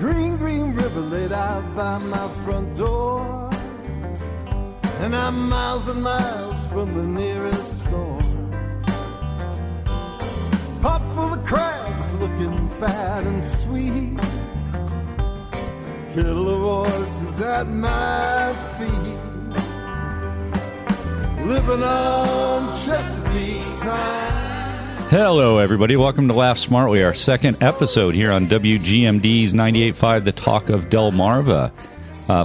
green, green river laid out by my front door. And I'm miles and miles from the nearest store. Pot full of crabs looking fat and sweet. Kettle of oysters at my feet. Living on Chesapeake time. Hello, everybody. Welcome to Laugh Smartly, our second episode here on WGMD's 98.5, The Talk of Delmarva.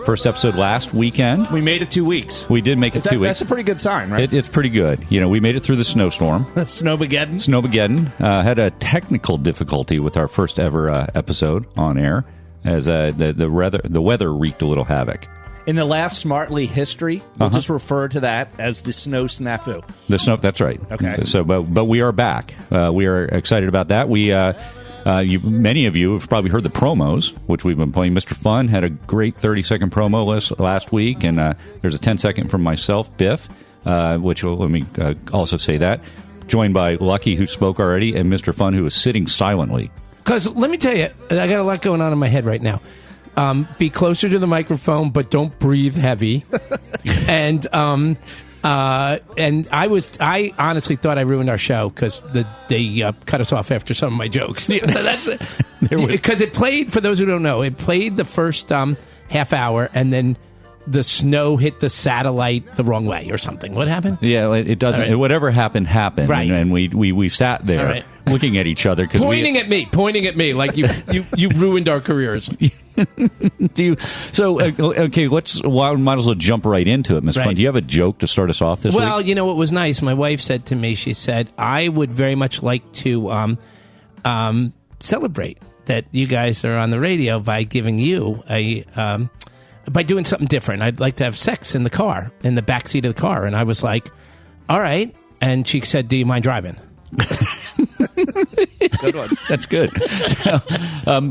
First episode last weekend. We made it 2 weeks. We did make it 2 weeks. That's a pretty good sign, right? It's pretty good. You know, we made it through the snowstorm. Snowmageddon. Had a technical difficulty with our first ever episode on air, as the weather wreaked a little havoc. In the Laugh Smartly history, we'll just refer to that as the snow snafu. The snow, that's right. Okay. So, but we are back. We are excited about that. Many of you have probably heard the promos, which we've been playing. Mr. Fun had a great 30-second promo last week, and there's a 10-second from myself, Biff, which let me also say that. Joined by Lucky, who spoke already, and Mr. Fun, who was sitting silently. Because let me tell you, I got a lot going on in my head right now. Be closer to the microphone, but don't breathe heavy. And I honestly thought I ruined our show because they cut us off after some of my jokes. Because it played, for those who don't know, it played the first half hour, and then the snow hit the satellite the wrong way or something. What happened? Yeah, it doesn't. Right. Whatever happened. Right. And we sat there right. looking at each other, pointing at me like you ruined our careers. Okay, might as well jump right into it, Ms. Fun. Do you have a joke to start us off this week? Well, you know, it was nice. My wife said to me, she said, I would very much like to celebrate that you guys are on the radio by giving you by doing something different. I'd like to have sex in the car, in the backseat of the car. And I was like, all right. And she said, do you mind driving? Good one. That's good.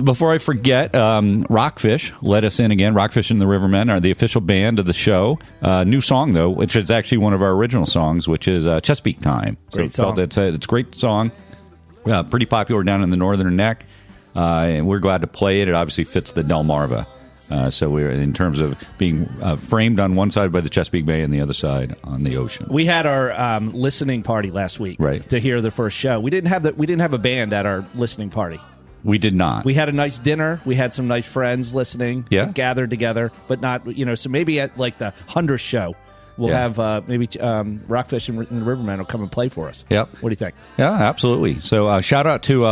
Before I forget, Rockfish let us in again. Rockfish and the Rivermen are the official band of the show. New song, though, which is actually one of our original songs, which is Chesapeake Time. Great song. It's a great song. Pretty popular down in the Northern Neck. And we're glad to play it. It obviously fits the Delmarva. So we're in terms of being framed on one side by the Chesapeake Bay and the other side on the ocean. We had our listening party last week, right, to hear the first show. We didn't have a band at our listening party. We did not. We had a nice dinner. We had some nice friends listening. Yeah, gathered together, but not So maybe at like the 100th show, we'll have maybe Rockfish and the Rivermen will come and play for us. Yep. What do you think? Yeah, absolutely. So shout out to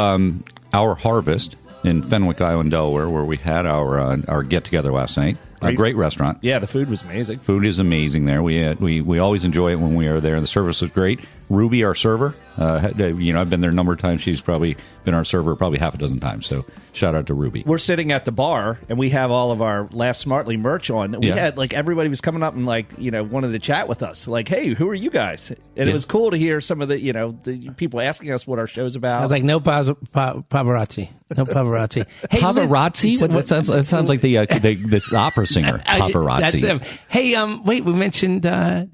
Our Harvest in Fenwick Island, Delaware, where we had our get-together last night. A great restaurant. Yeah, the food was amazing. Food is amazing there. We always enjoy it when we are there. The service was great. Ruby, our server, I've been there a number of times. She's probably been our server probably half a dozen times. So shout out to Ruby. We're sitting at the bar, and we have all of our Laugh Smartly merch on. We had, everybody was coming up and, wanted to chat with us. Like, hey, who are you guys? And it was cool to hear some of the, the people asking us what our show's about. I was like, no paparazzi. No paparazzi. Hey, paparazzi? That sounds like this opera singer, paparazzi. Hey, wait, we mentioned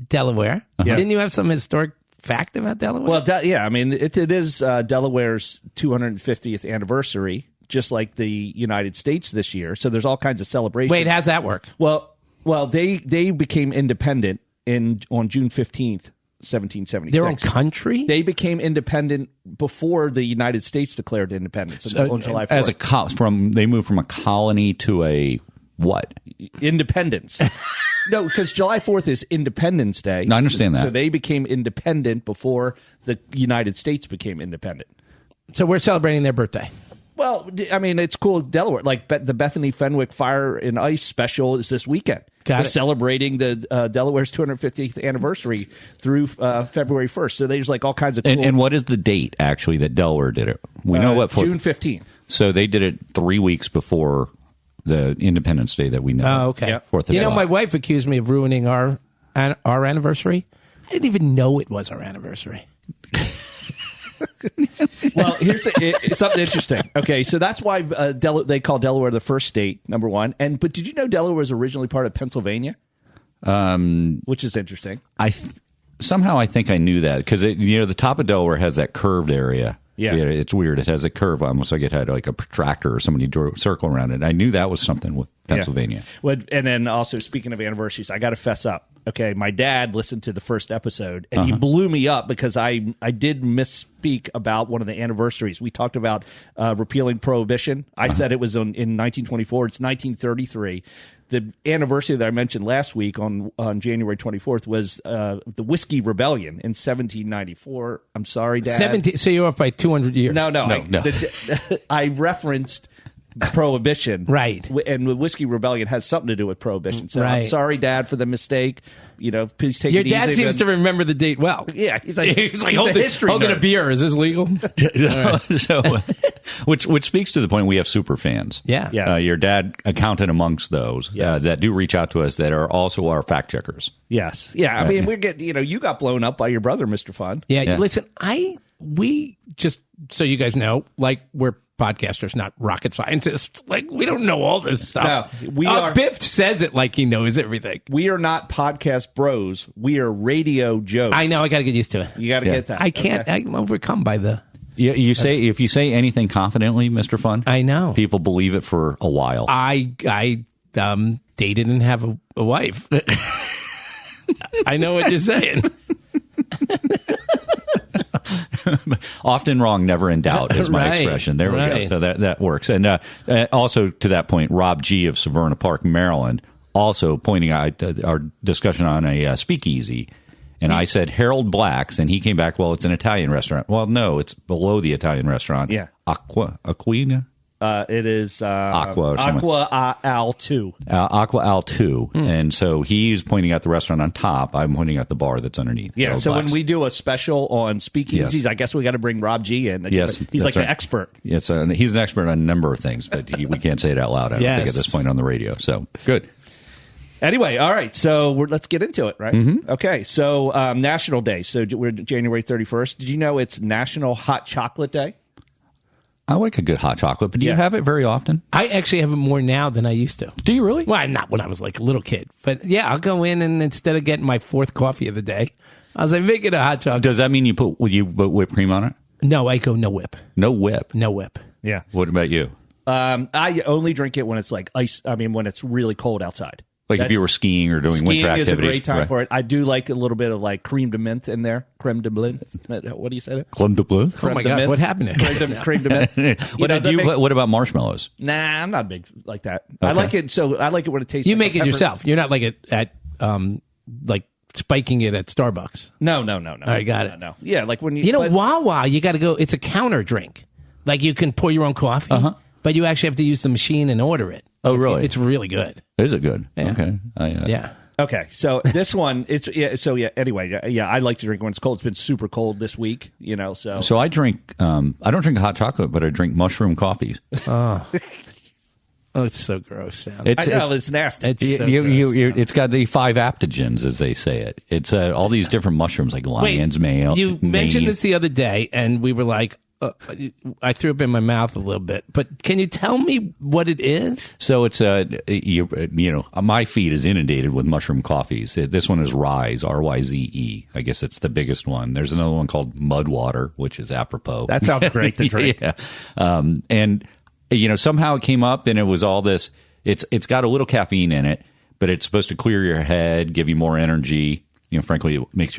Delaware. Yeah. Didn't you have some historic fact about Delaware? Well, I mean, it is Delaware's 250th anniversary, just like the United States this year. So there's all kinds of celebrations. Wait, how's that work? Well, they became independent on June 15th. 1776. Their own country? They became independent before the United States declared independence on July 4th. They moved from a colony to a what? Independence. No, because July 4th is Independence Day. No, I understand that. So they became independent before the United States became independent. So we're celebrating their birthday. Well, I mean, it's cool. Delaware, like the Bethany Fenwick Fire and Ice special is this weekend. We're celebrating the Delaware's 250th anniversary through February 1st. So there's all kinds of cool... And what is the date, actually, that Delaware did it? We know what... June 15th. So they did it 3 weeks before the Independence Day that we know. Oh, okay. Yep. 4th of July. My wife accused me of ruining our anniversary. I didn't even know it was our anniversary. Well, here's something interesting. Okay, so that's why they call Delaware the first state, number one. But did you know Delaware was originally part of Pennsylvania? Which is interesting. Somehow I think I knew that because the top of Delaware has that curved area. Yeah. It's weird. It has a curve, almost like it had like a protractor or somebody drew a circle around it. I knew that was something with Pennsylvania. Yeah. Well, and then also, speaking of anniversaries, I got to fess up. Okay, my dad listened to the first episode, and he blew me up because I did misspeak about one of the anniversaries. We talked about repealing Prohibition. I said it was in 1924. It's 1933. The anniversary that I mentioned last week on January 24th was the Whiskey Rebellion in 1794. I'm sorry, Dad. So you're off by 200 years. No. I referenced Prohibition. Right. And the Whiskey Rebellion has something to do with Prohibition. So I'm Right. sorry, Dad, for the mistake. Please take Your it easy. dad seems to remember the date well. Yeah, he's like holding a beer. Is this legal? So, which speaks to the point we have super fans. Yeah. Yes. Your dad accounted amongst those that do reach out to us that are also our fact checkers. Yes. Yeah. I mean, we're getting, you got blown up by your brother, Mr. Fun. Yeah. Listen, we just, so you guys know, like, we're podcasters, not rocket scientists. Like, we don't know all this stuff. No, we are. Biff says it like he knows everything. We are not podcast bros. We are radio jokes. I know. I got to get used to it. You got to get that. I can't. Okay. I'm overcome by the. Yeah, if you say anything confidently, Mr. Fun, I know people believe it for a while. I dated and have a wife. I know what you're saying. Often wrong, never in doubt is my Right, expression. There we right. go. So that works. And also to that point, Rob G. of Severna Park, Maryland, also pointing out our discussion on a speakeasy. And I said Harold Black's, and he came back, well, it's an Italian restaurant. Well, no, it's below the Italian restaurant. Yeah. Aquina? It is Aqua or something. Aqua Al 2. Aqua Al 2. And so he's pointing out the restaurant on top. I'm pointing out the bar that's underneath. Yeah, Harold so Black's. when we do a special on speakeasies, I guess we got to bring Rob G in. Yes, He's like right. an expert. He's an expert on a number of things, but we can't say it out loud, I don't think, at this point on the radio. So, good. Anyway, all right, so let's get into it, right? Mm-hmm. Okay, so National Day. So we're January 31st. Did you know it's National Hot Chocolate Day? I like a good hot chocolate, but do you have it very often? I actually have it more now than I used to. Do you really? Well, not when I was like a little kid, but yeah, I'll go in and instead of getting my fourth coffee of the day, I was like, make it a hot chocolate. Does that mean you put whipped cream on it? No, I go no whip. No whip. No whip. Yeah. What about you? I only drink it when it's like ice. I mean, when it's really cold outside. Like if you were skiing or doing winter activities. Skiing is a great time right. for it. I do like a little bit of like creme de menthe in there. Creme de menthe. What do you say that? Creme de menthe? Oh my God, what happened to Creme de menthe. What about marshmallows? Nah, I'm not big like that. Okay. I like it. So I like it when it tastes. You like make it pepper. yourself. You're not like at like spiking it at Starbucks. No. All right, got it. No. Yeah, like when You know, Wawa, you got to go. It's a counter drink. Like you can pour your own coffee, but you actually have to use the machine and order it. Oh, really? It's really good. Is it good? Yeah. Okay. Yeah. Okay, so this one, anyway, I like to drink when it's cold. It's been super cold this week, so. So I drink, I don't drink hot chocolate, but I drink mushroom coffees. Oh, it's so gross. Sound. I know, it's nasty. It's so it's got the 5 aptogens, as they say it. It's all these different mushrooms like lion's mane. You mentioned this the other day, and we were like, I threw up in my mouth a little bit, but can you tell me what it is? So it's my feed is inundated with mushroom coffees. This one is Rise, RYZE. I guess it's the biggest one. There's another one called Mudwater, which is apropos. That sounds great to drink. Yeah. And somehow it came up, and it was all this. It's got a little caffeine in it, but it's supposed to clear your head, give you more energy. Frankly, it makes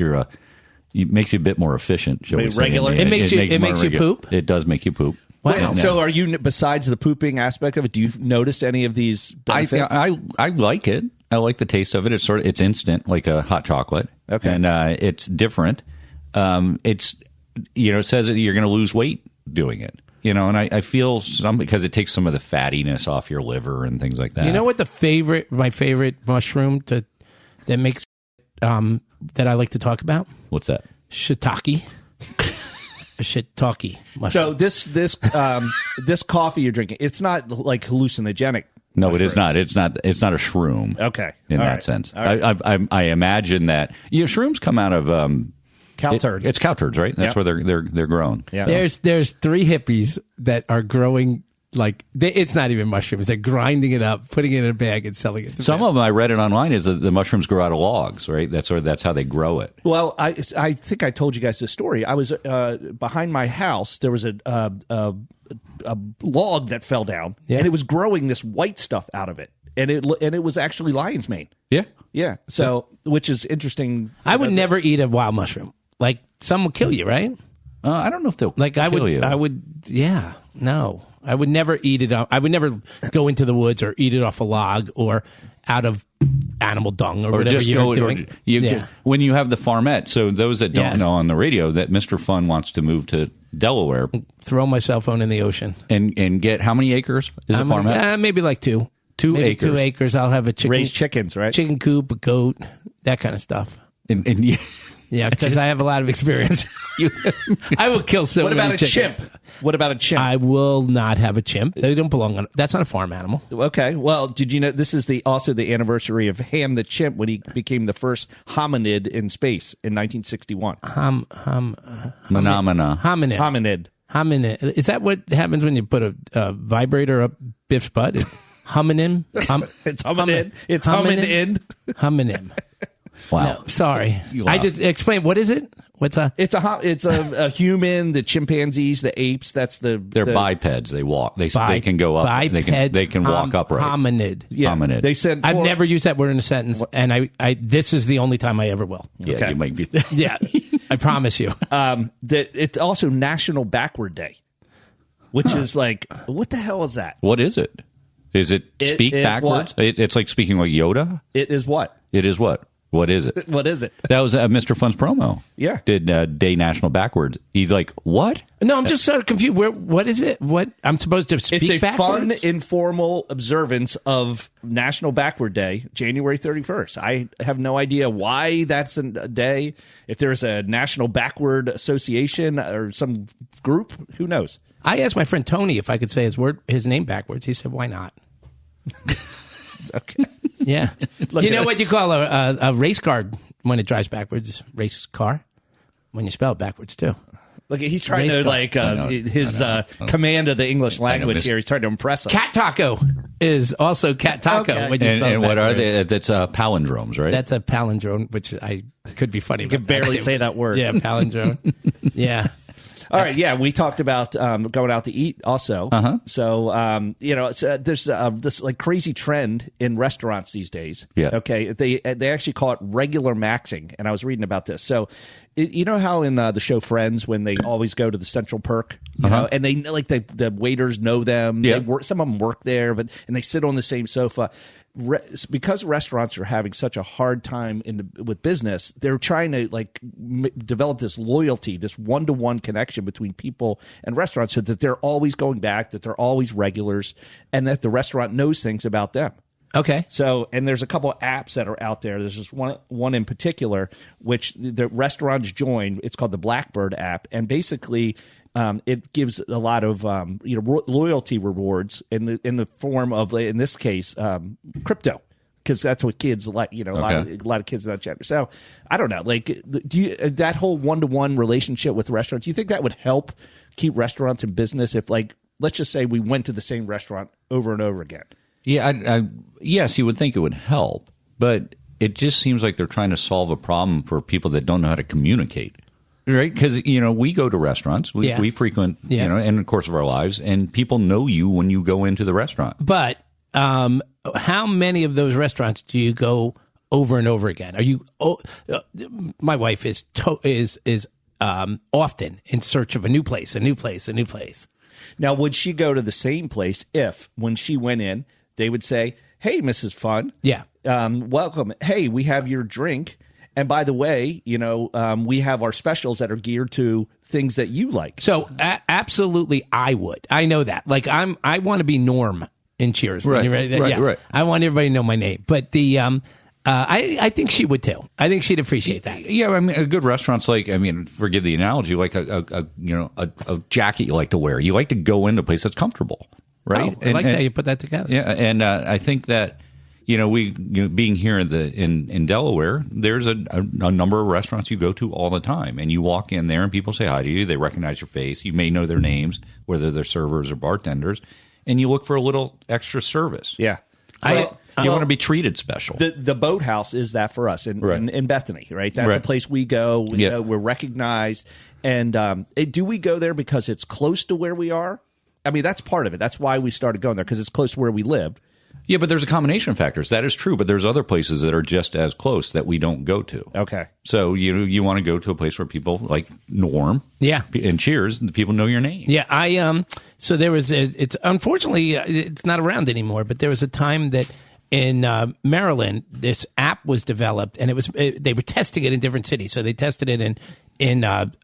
you a bit more efficient. Shall we say? Regular. It makes you poop. It does make you poop. Wow. Wait, so are you, besides the pooping aspect of it, do you notice any of these benefits? I like it. I like the taste of it. It's instant, like a hot chocolate. Okay. And it's different. It says that you're going to lose weight doing it. And I feel because it takes some of the fattiness off your liver and things like that. You know what my favorite mushroom that makes that I like to talk about? What's that? Shiitake. Shiitake mushroom. So this coffee you're drinking, it's not like hallucinogenic. No, it is not. It's not a shroom. Okay. In All that right. sense. All right. I imagine that shrooms come out of Cow turds. It's cow turds, right? That's Yeah. where they're grown. Yeah. There's 3 hippies that are growing like it's not even mushrooms. They're grinding it up, putting it in a bag, and selling it. Some of them, I read it online, is that the mushrooms grow out of logs, right? That's how they grow it. Well, I think I told you guys this story. I was behind my house. There was a log that fell down, and it was growing this white stuff out of it, and it was actually lion's mane. Yeah, yeah. So, which is interesting. I would never eat a wild mushroom. Like some will kill you, right? I don't know if they'll kill you. I would. Yeah, no. I would never eat it. I would never go into the woods or eat it off a log or out of animal dung or whatever you're doing. When you have the farmette, so those that don't know on the radio, that Mr. Fun wants to move to Delaware. Throw my cell phone in the ocean. And get how many acres is a farmette? Maybe like 2. 2 acres. 2 acres. I'll have a chicken. Raise chickens, right? Chicken coop, a goat, that kind of stuff. And yeah, because I have a lot of experience. I will kill so many chickens. Chimp? What about a chimp? I will not have a chimp. They don't belong on. That's not a farm animal. Okay. Well, did you know this is also the anniversary of Ham the chimp when he became the first hominid in space in 1961? Hominid. Is that what happens when you put a vibrator up Biff's butt? Hominin? It's hominid. It's hominin. Hominin. Wow. No, sorry. Wow. I just explained. What is it? What's a? It's a human. The chimpanzees, the apes. They're bipeds. They walk. They can go up. Bipeds, they can walk upright. Hominid. Yeah. Hominid. They said I've never used that word in a sentence, and I this is the only time I ever will. Yeah, okay. You might be. Yeah, I promise you. That it's also National Backward Day, which is like, what the hell is that? What is it? Is it speak backwards? It's like speaking like Yoda. It is what? It is what? What is it? What is it? That was Mr. Fun's promo. Yeah. Did Day National backwards. He's like, what? No, I'm just sort of confused. What is it? What? I'm supposed to speak backwards? It's a fun, informal observance of National Backward Day, January 31st. I have no idea why that's a day. If there's a National Backward Association or some group, who knows? I asked my friend Tony if I could say his name backwards. He said, why not? Okay. Yeah. You know what you call a race car when it drives backwards? Race car? When you spell it backwards, too. Look, he's trying to, command of the English language here. He's trying to impress us. Cat taco is also cat taco. Okay. When you spell and what are backwards. they? That's palindromes, right? That's a palindrome, which I could be funny. You can barely say that word. Yeah, palindrome. Yeah. All right, yeah, we talked about going out to eat also. Uh-huh. So, there's this like crazy trend in restaurants these days. Yeah. Okay, they actually call it regular maxing, and I was reading about this. So, you know how in the show Friends, when they always go to the Central Perk, you know, and they like the waiters know them. Yeah. They work, some of them work there, and they sit on the same sofa. Because restaurants are having such a hard time with business, they're trying to develop this loyalty, this one-to-one connection between people and restaurants, so that they're always going back, that they're always regulars, and that the restaurant knows things about them. Okay. So, and there's a couple of apps that are out there. There's just one in particular which the restaurants join. It's called the Blackbird app, and basically it gives a lot of loyalty rewards in the form of, in this case, crypto, because that's what kids like. You know, a lot of kids in that chapter. So I don't know, that whole one-to-one relationship with restaurants, do you think that would help keep restaurants in business if, let's just say we went to the same restaurant over and over again? Yeah, yes, you would think it would help, but it just seems like they're trying to solve a problem for people that don't know how to communicate, right? Because, we go to restaurants, we frequent, in the course of our lives, and people know you when you go into the restaurant. But how many of those restaurants do you go over and over again? Are you? My wife is often in search of a new place. Now, would she go to the same place if, when she went in, they would say, "Hey, Mrs. Fun, welcome. Hey, we have your drink, and by the way, we have our specials that are geared to things that you like." So, absolutely, I would. I know that. I want to be Norm in Cheers. Right. You ready? Right. I want everybody to know my name, but I think she would too. I think she'd appreciate that. Yeah, I mean, a good restaurant's forgive the analogy, like a jacket you like to wear. You like to go into a place that's comfortable, right? Oh, I like that you put that together. Yeah, and I think that being here in Delaware, there's a number of restaurants you go to all the time, and you walk in there and people say hi to you. They recognize your face. You may know their names, whether they're servers or bartenders. and you look for a little extra service. Yeah. You want to be treated special. The boathouse is that for us in Bethany, right? That's a place we go. We're recognized. And do we go there because it's close to where we are? I mean, that's part of it. That's why we started going there, because it's close to where we lived. Yeah, but there's a combination of factors. That is true, but there's other places that are just as close that we don't go to. Okay. So you want to go to a place where people like Norm, and Cheers, the people know your name. Yeah, so there was it's unfortunately it's not around anymore, but there was a time that in Maryland this app was developed, and they were testing it in different cities. So they tested it in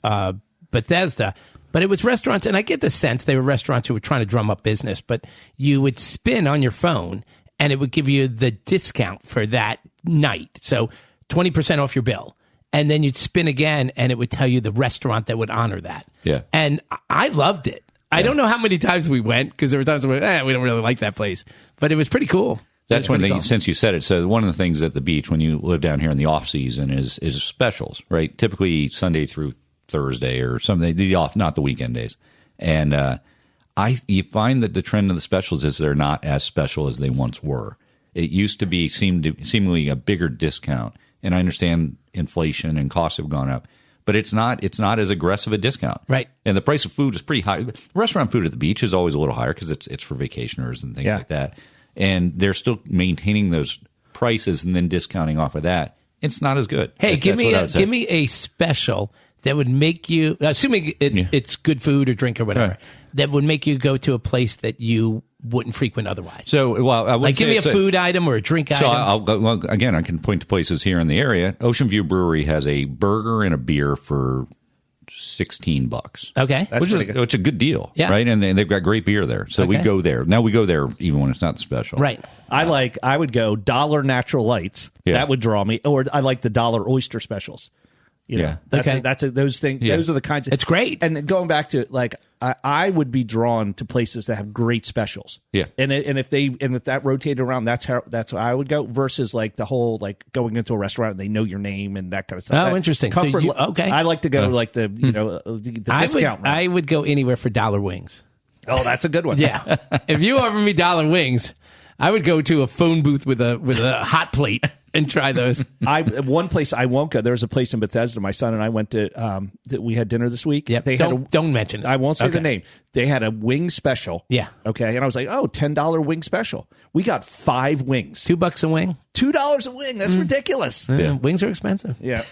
Bethesda. But it was restaurants, and I get the sense they were restaurants who were trying to drum up business, but you would spin on your phone, and it would give you the discount for that night. So 20% off your bill. And then you'd spin again, and it would tell you the restaurant that would honor that. Yeah. And I loved it. I don't know how many times we went, because there were times where we don't really like that place. But it was pretty cool. That's one thing, since you said it. So one of the things at the beach when you live down here in the off season is specials, right? Typically Sunday through Thursday or something, not the weekend days. And you find that the trend of the specials is they're not as special as they once were. It used to be seemingly a bigger discount. And I understand inflation and costs have gone up, but it's not as aggressive a discount. Right. And the price of food is pretty high. Restaurant food at the beach is always a little higher because it's for vacationers and things like that. And they're still maintaining those prices and then discounting off of that. It's not as good. Hey, give me a special that would make you, assuming it's good food or drink or whatever, that would make you go to a place that you wouldn't frequent otherwise. So, well, I would give me a food item or a drink item. So, again, I can point to places here in the area. Ocean View Brewery has a burger and a beer for $16. Okay, which is a good deal, right? And they've got great beer there, so we go there. Now we go there even when it's not special, right? I would go $1 Natural Lights. That would draw me, or I like the $1 oyster specials. You know, those things. Yeah. Those are the kinds of. It's great. And going back to I would be drawn to places that have great specials. Yeah. And if that rotated around, that's how I would go. Versus like the whole like going into a restaurant and they know your name and that kind of stuff. Oh, interesting. Comfort, so okay. I like to go like the discount. I would go anywhere for $1 wings. Oh, that's a good one. Yeah. If you offer me $1 wings, I would go to a phone booth with a hot plate and try those. One place I won't go. There's a place in Bethesda. My son and I went to. That we had dinner this week. Yeah, don't mention it. I won't say the name. They had a wing special. Yeah. Okay, and I was like, oh, $10 wing special. We got 5 wings. $2 a wing. $2 a wing. That's ridiculous. Wings are expensive. Yeah.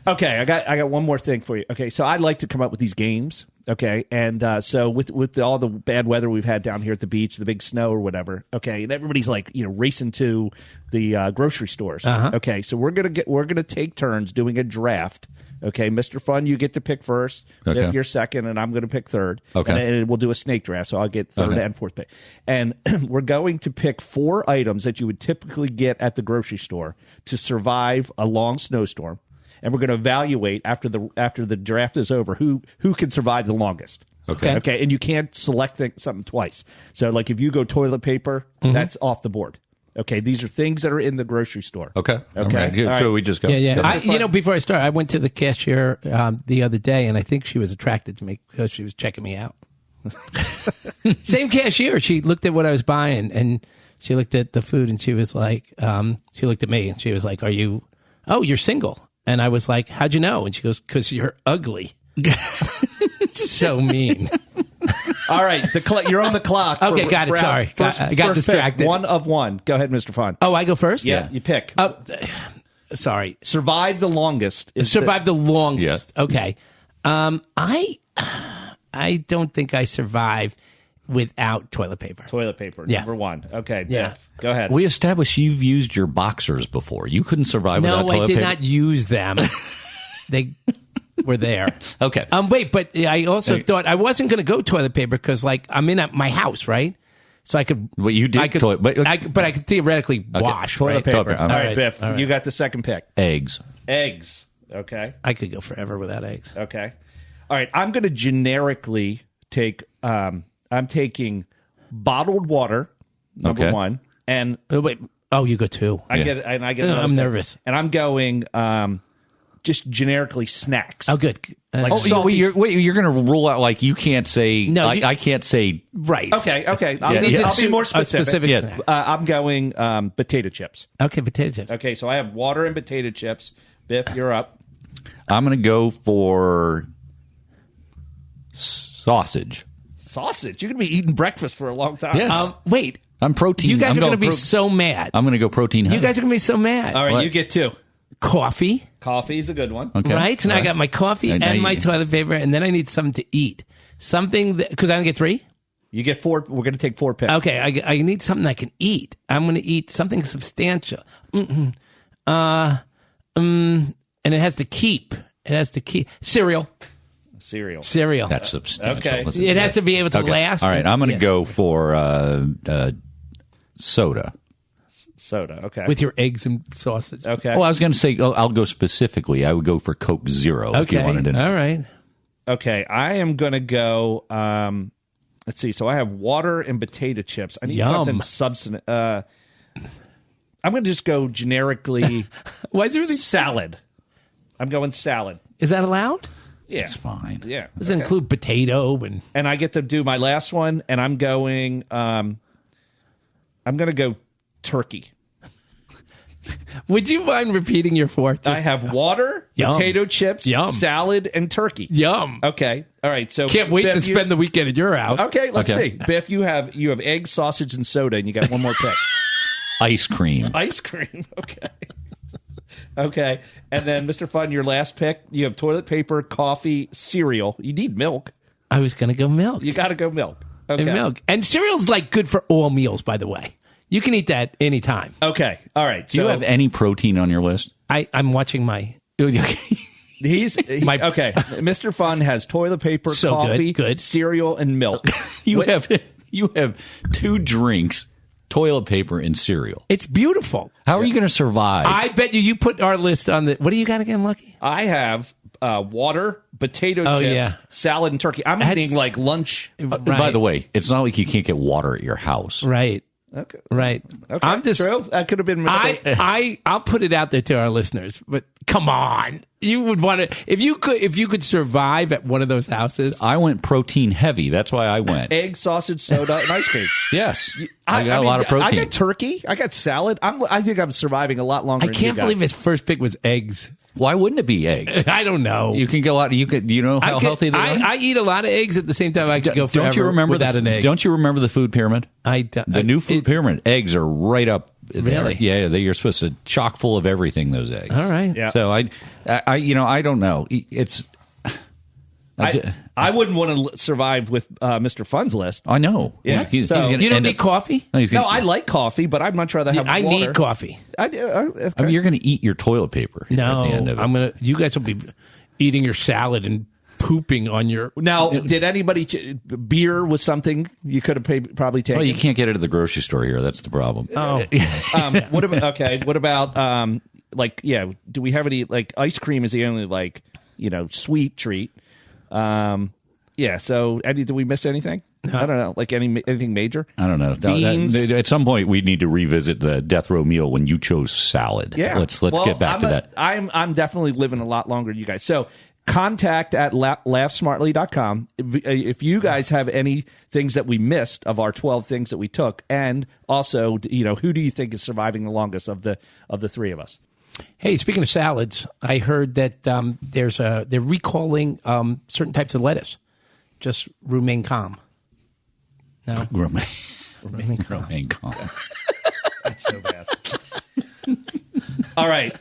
Okay, I got one more thing for you. Okay, so I like to come up with these games. Okay, and so with all the bad weather we've had down here at the beach, the big snow or whatever. Okay, and everybody's like racing to the grocery stores. Okay, so we're gonna take turns doing a draft. Okay, Mr. Fun, you get to pick first. Okay. If you're second, and I'm going to pick third. Okay, and we'll do a snake draft, so I'll get third and fourth pick. And we're going to pick 4 items that you would typically get at the grocery store to survive a long snowstorm. And we're going to evaluate after the draft is over who can survive the longest. Okay, and you can't select something twice. So, like if you go toilet paper, that's off the board. Okay, these are things that are in the grocery store. Okay. Right. So we just go. Yeah. Before I start, I went to the cashier the other day, and I think she was attracted to me because she was checking me out. Same cashier. She looked at what I was buying, and she looked at the food, and she was like, she looked at me, and she was like, you're single. And I was like, how'd you know? And she goes, because you're ugly. So mean. All right, you're on the clock. Okay, got it. Sorry. I got distracted. Pick. 1 of 1. Go ahead, Mr. Fun. Oh, I go first? Yeah. You pick. Sorry. Survive the longest. Survive the longest. Yeah. Okay. I don't think I survive without toilet paper. Toilet paper, yeah. Number 1. Okay, yeah. Biff, go ahead. We established you've used your boxers before. You couldn't survive without toilet paper. No, I did not use them. They were there. Okay. Wait, but I also thought I wasn't going to go toilet paper because, like, I'm in my house, right? So I could. Well, you did. But I could theoretically wash toilet paper. All right, Biff, you got the second pick. Eggs. Okay. I could go forever without eggs. Okay. All right. I'm going to generically take. I'm taking bottled water, number 1, and wait. Oh, you go 2. I get. I'm nervous, and I'm going just generically snacks. Oh, good. Like you're going to rule out like you can't say. No, I can't say. Right. Okay. I'll be more specific. Snack. I'm going potato chips. Okay, potato chips. Okay, so I have water and potato chips. Biff, you're up. I'm going to go for sausage. Sausage? You're going to be eating breakfast for a long time. Yes. Wait. I'm protein. You guys I'm are going to going be so mad. I'm going to go protein. You guys are going to be so mad. All right, What? you get 2. Coffee. Coffee's a good one. Okay. Right? So now I got my coffee and my toilet paper, and then I need something to eat. Something that, because I don't get 3? You get 4. We're going to take 4 picks. Okay, I need something I can eat. I'm going to eat something substantial. And it has to keep. Cereal. Cereal. That's substantial. Okay. Listen, It has to be able to last. All right, I'm going to Yes. go for soda. Soda. Okay. With your eggs and sausage. Okay. Well, I was going to say I'll go specifically. I would go for Coke Zero if you Okay. wanted to. All right. Okay. I am going to go. Let's see. So I have water and potato chips. I need Yum. something substantive. I'm going to just go generically Why is everything? salad. I'm going salad. Is that allowed? Yeah. It's fine. Yeah. Does it include potato and? And I get to do my last one, and I'm going. I'm going to go turkey. Would you mind repeating your 4? I have water, Yum. potato chips, Yum. salad, and turkey. Yum. Okay. All right. So Can't wait Biff, to spend the weekend at your house. Okay. Let's Okay. see. Biff, you have eggs, sausage, and soda, and you got one more pick. Ice cream. Ice cream. Okay. Okay. And then, Mr. Fun, your last pick. You have toilet paper, coffee, cereal. You need milk. I was going to go milk. You got to go milk. Okay. And milk. And cereal's like good for all meals, by the way. You can eat that anytime. Okay. All right. Do you have any protein on your list? I'm watching my. okay. Mr. Fun has toilet paper, So coffee, good. cereal, and milk. You have 2 drinks, toilet paper, and cereal. It's beautiful. How are you going to survive? I bet you put our list on the. What do you got again, Lucky? I have water, potato Oh, chips, yeah. salad, and turkey. I'm That's- eating like lunch. By the way, it's not like you can't get water at your house. Right. Okay. Right. Okay. I'm just. True. That could have been. I'll put it out there to our listeners, but come on, you would want to if you could survive at one of those houses. I went protein heavy. That's why I went. Egg, sausage, soda, and ice cream. Yes. I got a lot of I protein. got turkey. I got salad. I think I'm surviving a lot longer. I than can't you believe guys. his first pick was eggs. Why wouldn't it be eggs? I don't know. You can get a lot. You know how healthy they are. I eat a lot of eggs at the same time. I could go forever Don't you remember without an egg. Don't you remember the food pyramid? The new food pyramid. Eggs are right up there. Really? Yeah, you're supposed to chock full of everything. Those eggs. All right. Yeah. So I don't know. It's. I wouldn't want to survive with Mr. Fun's list. I know. Yeah. He's So- gonna You don't end need up- coffee? No, he's No, gonna- I like coffee, but I'd much rather have I water. need coffee. I do. Okay. I mean, you're going to eat your toilet paper. No, at the end of it. You guys will be eating your salad and pooping on your. Now, did anybody beer was something you could have probably taken? Well, you can't get it at the grocery store here. That's the problem. Oh, What about What about do we have any ice cream is the only sweet treat? So did we miss anything? I don't know, anything major? I don't know. Beans? At some point, we need to revisit the death row meal when you chose salad. Yeah, let's get back to that. I'm definitely living a lot longer than you guys. So contact at laughsmartly.com if you guys have any things that we missed of our 12 things that we took, and also who do you think is surviving the longest of the 3 of us? hey, speaking of salads, I heard that they're recalling certain types of lettuce. Just remain calm. No, Remain calm. That's so bad. All right.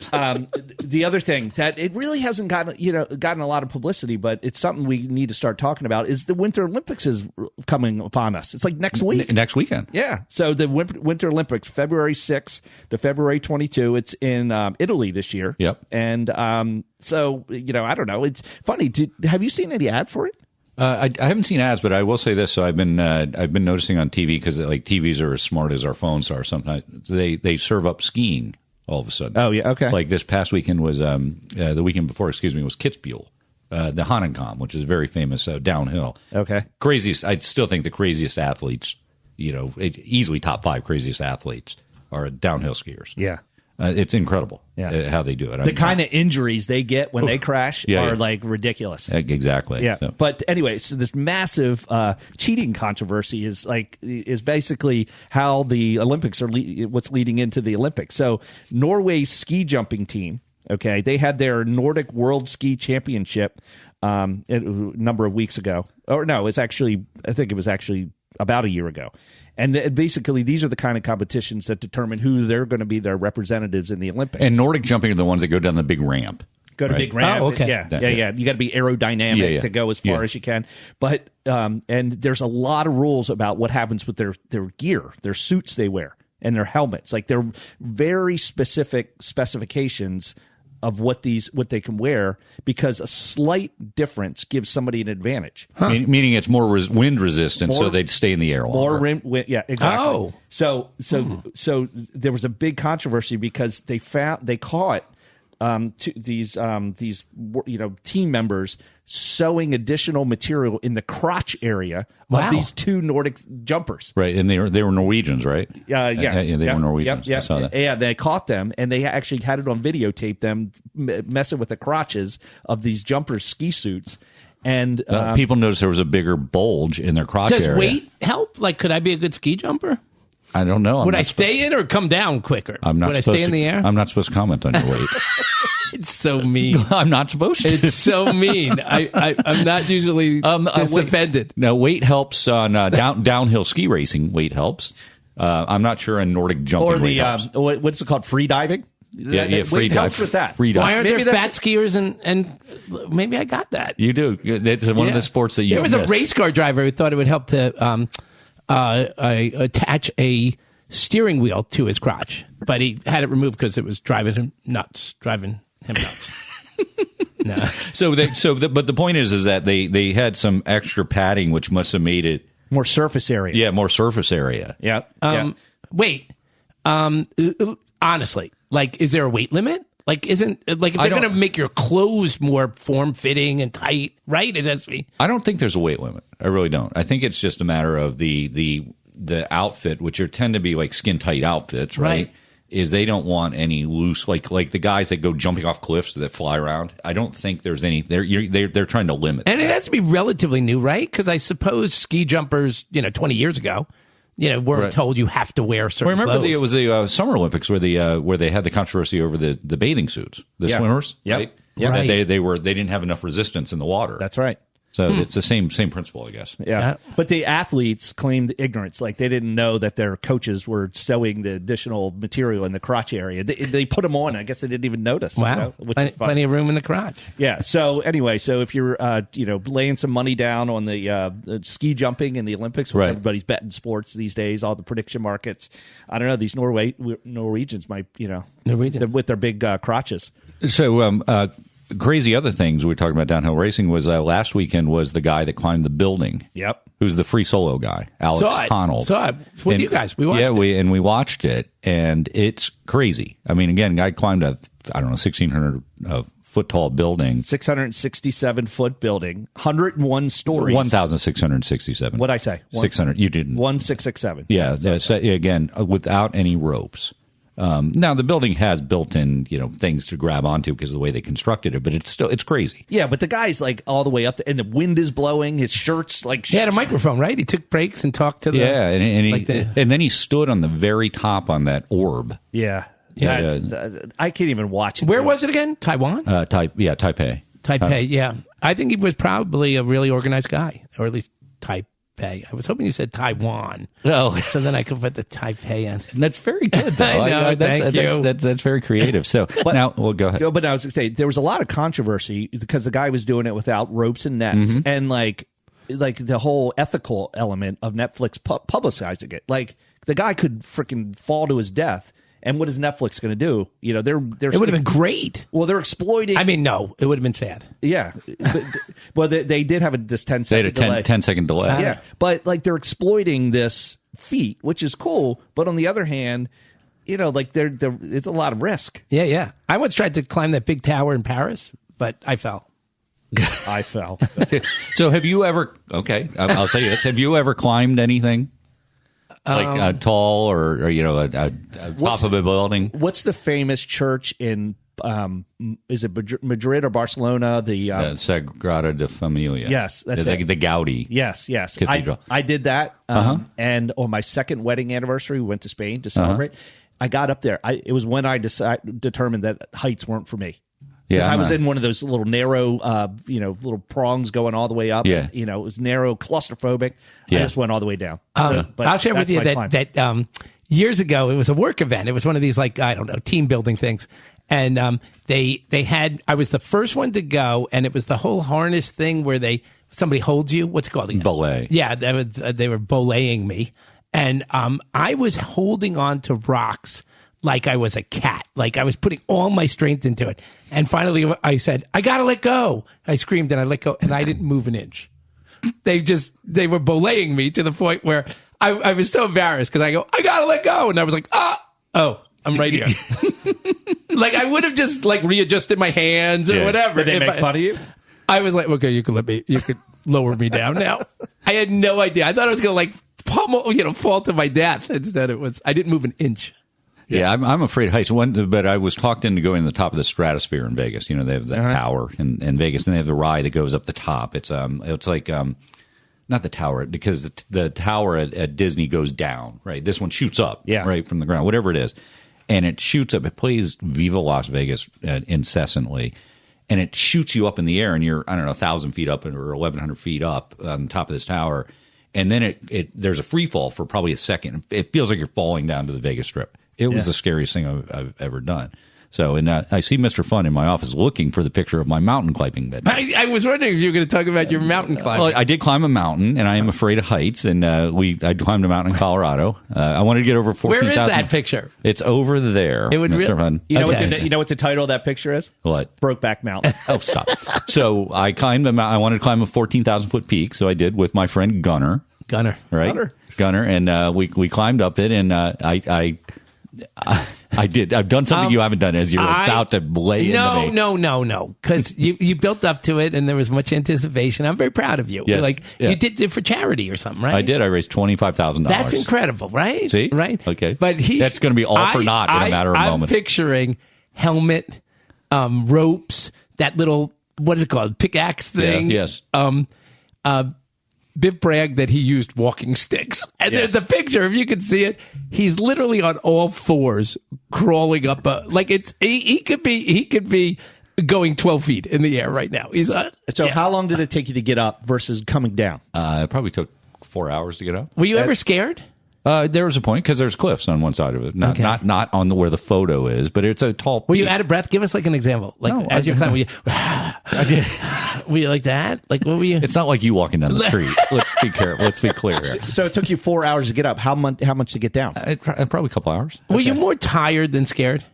The other thing that it really hasn't gotten a lot of publicity, but it's something we need to start talking about is the Winter Olympics is coming upon us. It's like next week. Next weekend. Yeah. So the Winter Olympics, February 6th to February 22. It's in Italy this year. Yep. And so, I don't know. It's funny. Have you seen any ad for it? I haven't seen ads, but I will say this. So I've been noticing on TV, because TVs are as smart as our phones are. Sometimes they serve up skiing all of a sudden. Oh yeah, okay. Like this past weekend was the weekend before. Was Kitzbühel, the Hahnenkamm, which is very famous downhill. Okay. Craziest. I still think the craziest athletes, easily top 5 craziest athletes are downhill skiers. Yeah. It's incredible how they do it. The kind of injuries they get when they crash are like ridiculous. Exactly. Yeah. So. But anyway, so this massive cheating controversy is basically how the Olympics are what's leading into the Olympics. So Norway's ski jumping team, okay, they had their Nordic World Ski Championship a number of weeks ago. Or no, I think it was actually about a year ago. And basically, these are the kind of competitions that determine who they're going to be their representatives in the Olympics. And Nordic jumping are the ones that go down the big ramp. Go to big ramp. Oh, okay. Yeah. You got to be aerodynamic to go as far as you can. But and there's a lot of rules about what happens with their gear, their suits they wear, and their helmets. Like they're very specific specifications of what they can wear, because a slight difference gives somebody an advantage. Meaning it's more wind resistant, so they'd stay in the air longer. Yeah, exactly. Oh. So there was a big controversy because they caught these team members sewing additional material in the crotch area of these two Nordic jumpers. Right, and they were Norwegians, right? They were Norwegians. I saw that. Yeah, they caught them, and they actually had it on videotape, them messing with the crotches of these jumpers' ski suits. And people noticed there was a bigger bulge in their crotch area. Does weight help? Like, could I be a good ski jumper? I don't know. Would I stay in or come down quicker? Would I stay in the air? I'm not supposed to comment on your weight. It's so mean. I'm not supposed to. It's so mean. I'm not usually offended. No, weight helps on downhill ski racing. Weight helps. I'm not sure in Nordic jumping. Or the what's it called? Free diving. Free dive. With that. Free dive. Why aren't there fat skiers and maybe I got that. You do. It's one of the sports that you. There was a race car driver who thought it would help to attach a steering wheel to his crotch, but he had it removed because it was driving him nuts. No. But the point is that they had some extra padding, which must have made it more surface area. Yeah, more surface area. Yeah. Wait. Honestly, like, is there a weight limit? Like, if they're going to make your clothes more form-fitting and tight, right? It has to be. I don't think there's a weight limit. I really don't. I think it's just a matter of the outfit, which tend to be like skin-tight outfits, right? Is they don't want any loose, like the guys that go jumping off cliffs that fly around. I don't think there's any. They're trying to limit. And it has to be relatively new, right? Because I suppose ski jumpers, 20 years ago, weren't told you have to wear certain clothes. It was the Summer Olympics where they had the controversy over the bathing suits, the swimmers. Yep. Right? Yeah, right. They didn't have enough resistance in the water. That's right. So it's the same principle, I guess. Yeah. But the athletes claimed ignorance. Like, they didn't know that their coaches were sewing the additional material in the crotch area. They put them on. I guess they didn't even notice. Wow. Which is fun. Plenty of room in the crotch. Yeah. So anyway, if you're, laying some money down on the ski jumping in the Olympics, where everybody's betting sports these days, all the prediction markets, I don't know, these Norwegians might, with their big crotches. So, crazy other things we were talking about downhill racing was last weekend was the guy that climbed the building. Yep. Who's the free solo guy, Alex Honnold. Saw it with you guys. We watched it. We watched it, and it's crazy. I mean, again, guy climbed a 1,600 foot tall building. 667-foot building, 101 stories. 1,667. What'd I say? 600. You didn't. 1,667. Yeah. Again, without any ropes. Now the building has built-in, things to grab onto because of the way they constructed it, but it's crazy. Yeah, but the guy's like all the way up and the wind is blowing. His shirt's like he had a microphone, right? He took breaks and talked to the and then he stood on the very top on that orb. Yeah. I can't even watch it. Where was it again? Taiwan? Taipei. Taipei. Yeah, I think he was probably a really organized guy, or at least Taipei. I was hoping you said Taiwan. Oh, so then I could put the Taipei in. That's very good, though. I know. Thank you. That's very creative. So now, go ahead. But I was going to say there was a lot of controversy because the guy was doing it without ropes and nets, and like the whole ethical element of Netflix publicizing it. Like, the guy could freaking fall to his death. And what is Netflix going to do? They're it would have been great. Well, they're exploiting. I mean, no, it would have been sad. Yeah. Well, they did have this 10-second delay. 10-second delay. Yeah. But they're exploiting this feat, which is cool. But on the other hand, it's a lot of risk. Yeah. I once tried to climb that big tower in Paris, but I fell. I fell. So have you ever? Okay, I'll say this: have you ever climbed anything? Like tall or top of a building. What's the famous church in? Is it Madrid or Barcelona? The Sagrada de Familia. Yes, that's the Gaudi. Yes. Cathedral. I did that, and on my second wedding anniversary, we went to Spain to celebrate. I got up there. It was when I determined that heights weren't for me. Because I was in one of those little narrow, little prongs going all the way up. Yeah. It was narrow, claustrophobic. Yeah. I just went all the way down. But I'll share with you that years ago, it was a work event. It was one of these, team building things. And I was the first one to go, and it was the whole harness thing where somebody holds you. What's it called again? Belay. Yeah, they were belaying me. And I was holding on to rocks like I was a cat. Like I was putting all my strength into it. And finally I said, I got to let go. I screamed and I let go, and I didn't move an inch. They were belaying me to the point where I was so embarrassed because I go, I got to let go. And I was like, I'm right here. Like I would have just readjusted my hands or whatever. Did they make fun of you? I was like, okay, you could lower me down now. I had no idea. I thought I was going to pummel, fall to my death. Instead I didn't move an inch. Yeah, I'm afraid of heights. But I was talked into going to the top of the Stratosphere in Vegas. They have the tower in Vegas, and they have the ride that goes up the top. It's like not the tower, because the tower at Disney goes down. Right, this one shoots up. Right from the ground, whatever it is, and it shoots up. It plays Viva Las Vegas incessantly, and it shoots you up in the air, and you're 1,000 feet up or 1,100 feet up on top of this tower, and then there's a free fall for probably a second. It feels like you're falling down to the Vegas Strip. It was the scariest thing I've ever done. So, and I see Mr. Fun in my office looking for the picture of my mountain climbing bed. I was wondering if you were going to talk about your mountain climbing. Well, I did climb a mountain, and I am afraid of heights. And I climbed a mountain in Colorado. I wanted to get over 14,000. Where is that picture? It's over there, Mr. Fun. You know what the title of that picture is? What? Brokeback Mountain. Oh, stop. So I climbed I wanted to climb a 14,000-foot peak, so I did with my friend Gunner. Right? Gunner. And we climbed up it, and I did. I've done something you haven't done, as you're about to lay into me. No. Because you built up to it, and there was much anticipation. I'm very proud of you. Yes. You did it for charity or something, right? I did. I raised $25,000. That's incredible, right? See? Right? Okay. But that's going to be all for naught in a matter of moments. I'm picturing helmet, ropes, that little, what is it called, pickaxe thing. Yeah, yes. Biff bragged that he used walking sticks. And then the picture, if you can see it, he's literally on all fours crawling up. He could be going 12 feet in the air right now. How long did it take you to get up versus coming down? It probably took 4 hours to get up. Were you ever scared? There was a point, because there's cliffs on one side of it, not on where the photo is, but it's a tall peak. Were you out of breath? Give us an example. As you're climbing, I did. Were you like that? What were you? It's not like you walking down the street. Let's be careful. Let's be clear here. So it took you 4 hours to get up. How much to get down? Probably a couple hours. Were you more tired than scared?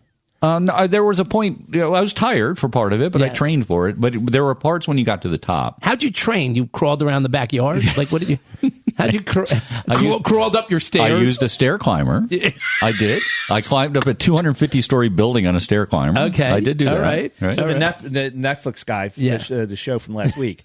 No, there was a point. I was tired for part of it, but I trained for it. But there were parts when you got to the top. How'd you train? You crawled around the backyard? What did you? How'd you crawled up your stairs? I used a stair climber. I did. I climbed up a 250-story building on a stair climber. Okay, I did do that. Right. So the Netflix guy, the show from last week.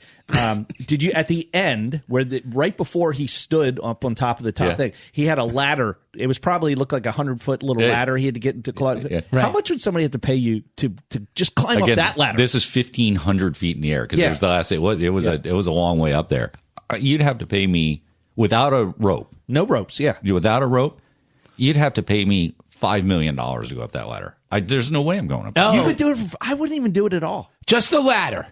Did you at the end right before he stood up on top of the top thing? He had a ladder. It was probably looked like 100-foot little ladder. He had to get into. How much would somebody have to pay you to just climb up that ladder? This is 1,500 feet in the air, because it was the last. It was a long way up there. You'd have to pay me without a rope. No ropes. Yeah. Without a rope, you'd have to pay me $5 million to go up that ladder. There's no way I'm going up. Oh. You would do it. I wouldn't even do it at all. Just the ladder.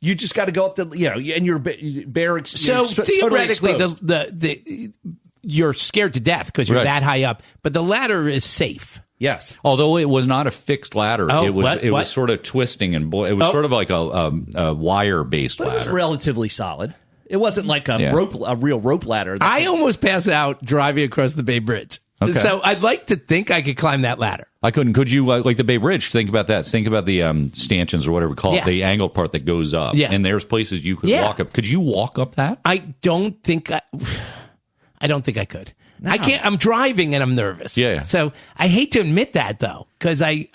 You just got to go up and you're bare. So theoretically, totally you're scared to death because you're that high up, but the ladder is safe. Yes. Although it was not a fixed ladder, it was sort of twisting and it was sort of like a wire-based ladder. It was relatively solid. It wasn't like a real rope ladder. I almost passed out driving across the Bay Bridge. Okay. So I'd like to think I could climb that ladder. I couldn't. Could you, like the Bay Bridge, think about that. Think about the stanchions or whatever we call it, the angled part that goes up. Yeah. And there's places you could walk up. Could you walk up that? I don't think I could. No. I can't. I'm driving and I'm nervous. Yeah. So I hate to admit that, though, because I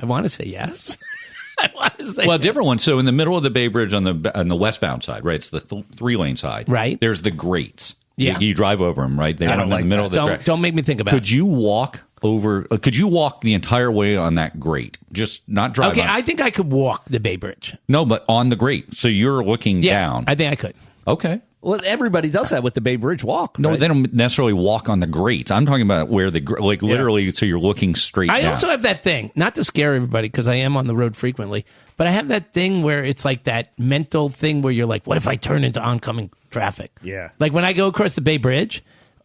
want to say yes. I want to say different one. So in the middle of the Bay Bridge on the westbound side, right? It's the 3-lane side. Right. There's the grates. Yeah. You drive over them, right? They I run don't in like the middle that. of the track. Don't make me think about Could it. you walk over? Could you walk the entire way on that grate? Just not drive. Okay, on. I think I could walk the Bay Bridge. No, but on the grate. So you're looking Yeah, down. I think I could. Okay. Well, everybody does that with the Bay Bridge walk. No, right? they don't necessarily walk on the grates. I'm talking about where literally, so you're looking straight I down. also have that thing, not to scare everybody because I am on the road frequently, but I have that thing where it's like that mental thing where you're like, what if I turn into oncoming traffic? Yeah. Like when I go across the Bay Bridge,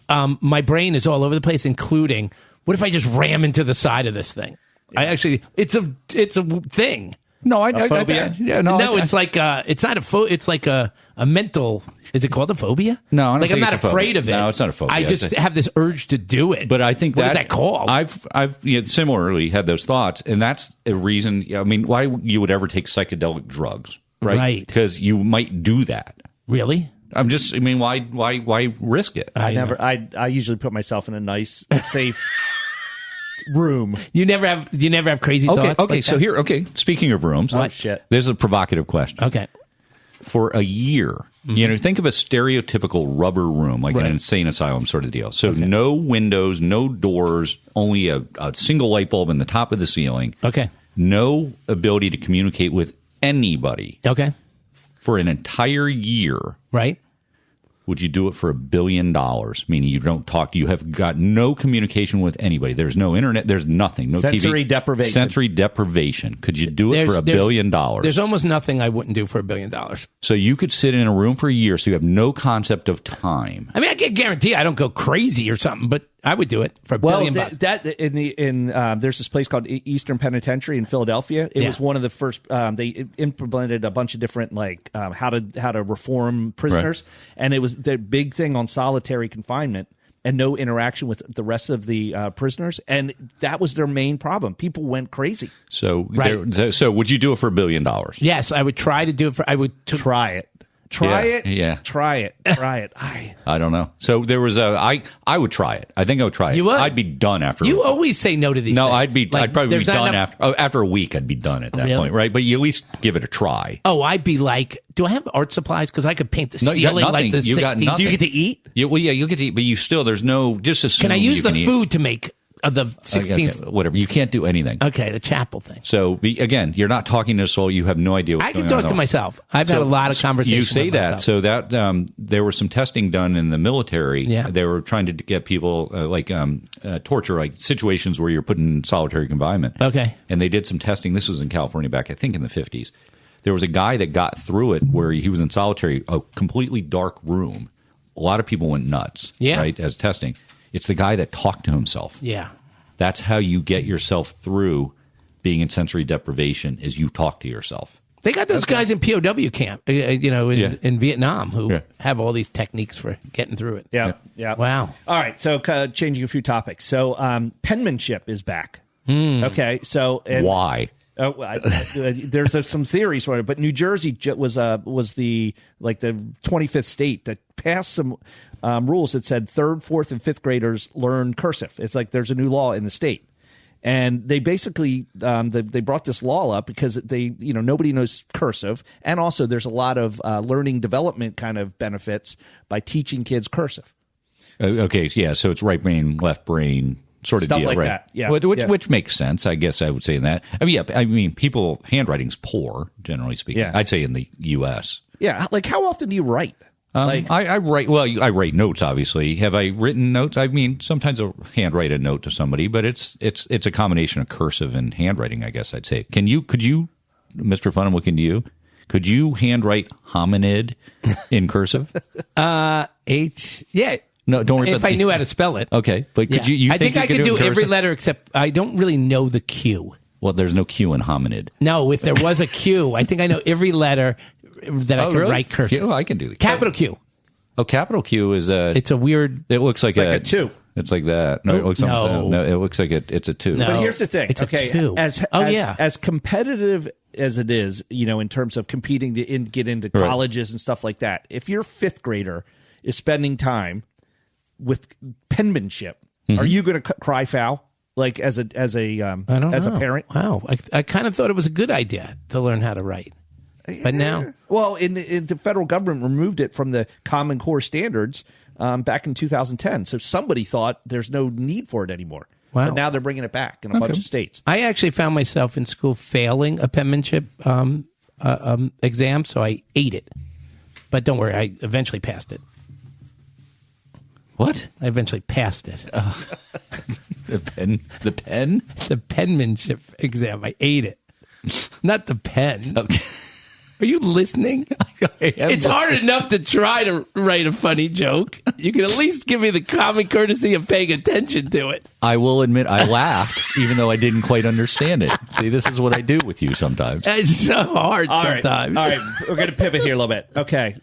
my brain is all over the place, including what if I just ram into the side of this thing? Yeah. It's a thing. No, phobia? It's like it's not it's like a mental. Is it called a phobia? No, I don't like think I'm not it's a phobia. afraid of it. No, it's not a phobia. I just have this urge to do it. But I think what is that called? I've similarly had those thoughts, and that's a reason. I mean, why you would ever take psychedelic drugs, right? Right. Because you might do that. Really? I mean, why risk it? I usually put myself in a nice, safe room. You never have crazy thoughts. Okay. like So that? speaking of rooms, Oh, shit. There's a provocative question. Okay. For a year, think of a stereotypical rubber room, like an Right. insane asylum sort of deal. So no windows, no doors, only a single light bulb in the top of the ceiling. Okay. No ability to communicate with anybody Okay. for an entire year. Right. Would you do it for $1 billion? Meaning you don't talk. You have got no communication with anybody. There's no internet. There's nothing. No Sensory TV. deprivation. Sensory deprivation. Could you do it for $1 billion? There's almost nothing I wouldn't do for $1 billion. So you could sit in a room for a year, so you have no concept of time. I mean, I can't guarantee I don't go crazy or something, but I would do it for $1 billion bucks. There's this place called Eastern Penitentiary in Philadelphia. It was one of the first. They implemented a bunch of different how to reform prisoners, and it was the big thing on solitary confinement and no interaction with the rest of the prisoners, and that was their main problem. People went crazy. So, Right. so would you do it for $1 billion? Yes, I would try to do it for. I would Try it. Try Yeah, it. yeah. Try it. Try it. I don't know. So there was I would try it. I think I would try it. You would? I'd be done after. You always say no to these. No, things. I'd probably be there's not done enough- after a week. I'd be done at that Really? point, right? But you at least give it a try. Oh, I'd be like, do I have art supplies? Because I could paint the No, you got ceiling like nothing. the You got 60s. nothing. Do you get to eat? You get to eat, but you still there's no just assume. Can I use you the can eat. food to make the 16th? Okay, whatever. You can't do anything. Okay, the chapel thing. So again, you're not talking to a soul. You have no idea. What's I can going talk on to at all. myself. I've had a lot of conversations. You say with that, myself. so that there was some testing done in the military. Yeah. They were trying to get people torture, like situations where you're put in solitary confinement. Okay. And they did some testing. This was in California back, I think, in the 50s. There was a guy that got through it where he was in solitary, a completely dark room. A lot of people went nuts, Yeah. right, as testing. It's the guy that talked to himself. Yeah. That's how you get yourself through being in sensory deprivation is you talk to yourself. They got those guys in POW camp, in Vietnam who have all these techniques for getting through it. Yeah. Yeah. Wow. All right. So changing a few topics. So penmanship is back. Okay. So Why? There's some theories for it, but New Jersey was the 25th state that passed some rules that said 3rd, 4th, and 5th graders learn cursive. It's like there's a new law in the state, and they basically they brought this law up because nobody knows cursive, and also there's a lot of learning development kind of benefits by teaching kids cursive. Okay, yeah. So it's right brain, left brain. Sort of Stuff deal, like right? that, yeah. Which makes sense, I guess. I would say in that. I mean, people handwriting's poor, generally speaking. Yeah. I'd say in the U.S. Yeah, like how often do you write? I write. Well, I write notes. Obviously, have I written notes? I mean, sometimes I'll handwrite a note to somebody, but it's a combination of cursive and handwriting. I guess I'd say. Could you, Mr. Fun? I'm looking to you. Could you handwrite hominid in cursive? Yeah. No, don't worry. If I knew how to spell it. Okay, but could you? I think I could do it in every cursive? letter except I don't really know the Q. Well, there's no Q in hominid. No, if there was a Q, I think I know every letter that I could really? write cursive. Yeah, I can do it. Capital Q. Oh, capital Q is a. It's a weird. It looks like a 2. It's like that. No, it looks No. no. It looks like it's a 2. No. But here's the thing. It's a okay, 2. as competitive as it is, in terms of competing to get into Right. colleges and stuff like that, if your 5th grader is spending time with penmanship, are you going to cry foul? Like as a I don't know. a parent? Wow, I kind of thought it was a good idea to learn how to write, but now Well, in the federal government removed it from the Common Core standards back in 2010. So somebody thought there's no need for it anymore. Wow. But now they're bringing it back in a bunch of states. I actually found myself in school failing a penmanship exam, so I ate it. But don't worry, I eventually passed it. What? I eventually passed it. The pen? The penmanship exam. I ate it. Not the pen. Okay. Are you listening? It's hard enough to try to write a funny joke. You can at least give me the common courtesy of paying attention to it. I will admit I laughed, even though I didn't quite understand it. See, this is what I do with you sometimes. It's so hard sometimes. All right, we're going to pivot here a little bit. Okay,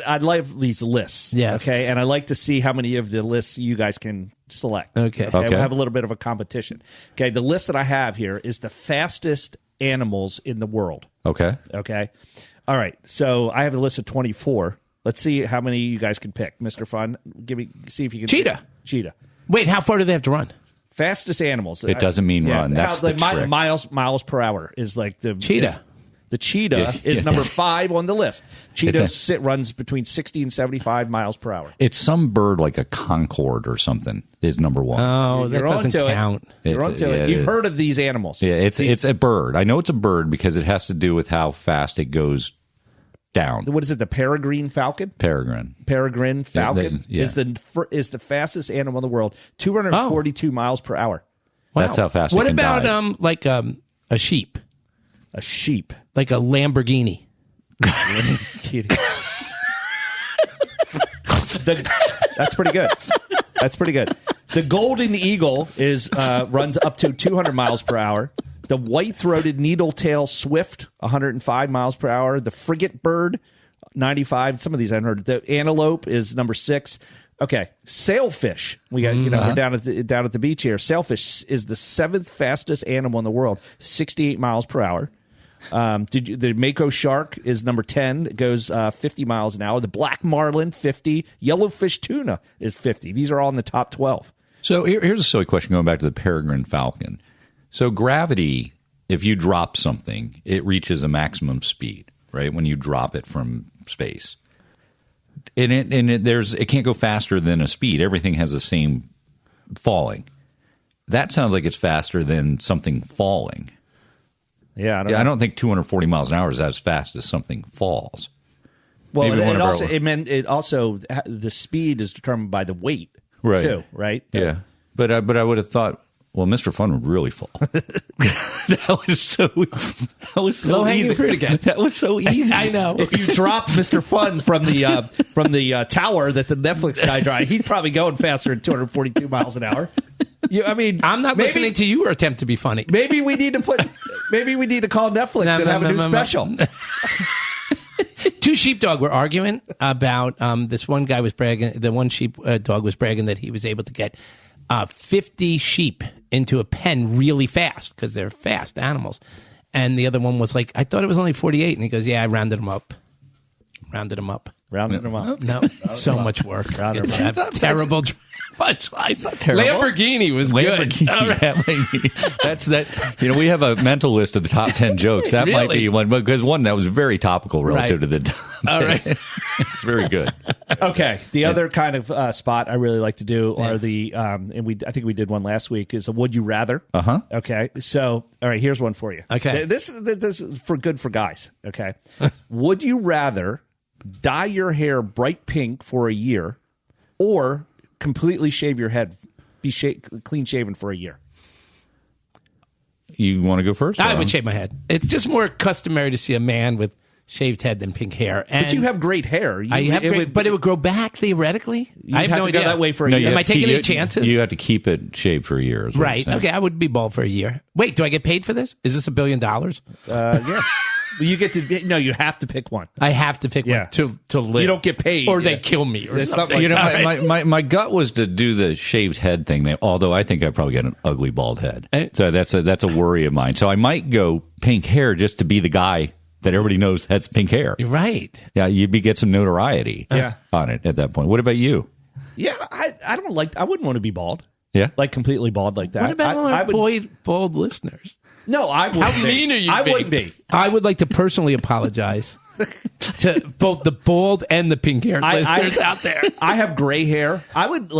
I love these lists. Yes. Okay, and I like to see how many of the lists you guys can select. Okay. We'll have a little bit of a competition. Okay, the list that I have here is the fastest animals in the world. Okay. Okay. All right. So I have a list of 24. Let's see how many you guys can pick. Mr. Fun, see if you can. Cheetah. Wait, how far do they have to run? Fastest animals. It doesn't mean run. That's the trick. Miles per hour is like the cheetah. The cheetah is number 5 on the list. Cheetah runs between 60 and 75 miles per hour. It's some bird like a Concorde or something is number 1. Oh, that doesn't count. You're onto it. You've heard of these animals. Yeah, it's a bird. I know it's a bird because it has to do with how fast it goes down. What is it? The peregrine falcon? Peregrine falcon is the fastest animal in the world. 242 miles per hour. Wow. That's how fast. What it can about die. a sheep? A sheep, like a Lamborghini. That's pretty good. The golden eagle runs up to 200 miles per hour. The white-throated needle-tail swift, 105 miles per hour. The frigate bird, 95. Some of these I haven't heard. The antelope is number 6. Okay, sailfish. We got we're down at the beach here. Sailfish is the 7th fastest animal in the world, 68 miles per hour. The mako shark is number 10. It goes 50 miles an hour. The black marlin, 50. Yellowfish tuna is 50. These are all in the top 12. So here's a silly question going back to the peregrine falcon. So gravity, if you drop something, it reaches a maximum speed, right? When you drop it from space. It can't go faster than a speed. Everything has the same falling. That sounds like it's faster than something falling. Yeah, I don't think 240 miles an hour is as fast as something falls. Well, it also the speed is determined by the weight, right? Too, right? Yeah, but I would have thought, well, Mr. Fun would really fall. That was so low hanging fruit again. That was so easy. I know. If you drop Mr. Fun from the tower that the Netflix guy drive, he'd probably going faster than 242 miles an hour. I'm not listening to your attempt to be funny. Maybe we need to call Netflix and have a new special. Two sheepdog were arguing about this one guy was bragging. The one dog was bragging that he was able to get 50 sheep into a pen really fast because they're fast animals. And the other one was like, I thought it was only 48. And he goes, yeah, I rounded them up. No, so much work. Terrible punchline. Lamborghini was good. That's that. We have a mental list of the top 10 jokes. That might be one because that was very topical relative to the top. All right, it's very good. Okay, the other kind of spot I really like to do are the I think we did one last week is a would you rather. Okay, so all right, here's one for you. Okay, this is for guys. Okay, would you rather dye your hair bright pink for a year, or completely shave your head, be clean shaven for a year? You want to go first? I would shave my head. It's just more customary to see a man with shaved head than pink hair. And but you have great hair. But it would grow back theoretically. I have no idea. Go that way for a year. Am I taking any chances? You have to keep it shaved for a year. Right. Okay. I would be bald for a year. Wait, do I get paid for this? Is this $1 billion? Yeah. You get to you have to pick one. I have to pick one to live. You don't get paid, or they kill me, or something. My gut was to do the shaved head thing. Although I think I probably got an ugly bald head, so that's a worry of mine. So I might go pink hair just to be the guy that everybody knows has pink hair. You're right. Yeah, you'd get some notoriety. On it at that point. What about you? Yeah, I wouldn't want to be bald. Yeah, like completely bald like that. What about all our bald listeners? No, I wouldn't. How mean are you? I wouldn't be. I would like to personally apologize to both the bald and the pink haired listeners out there. I have gray hair. I would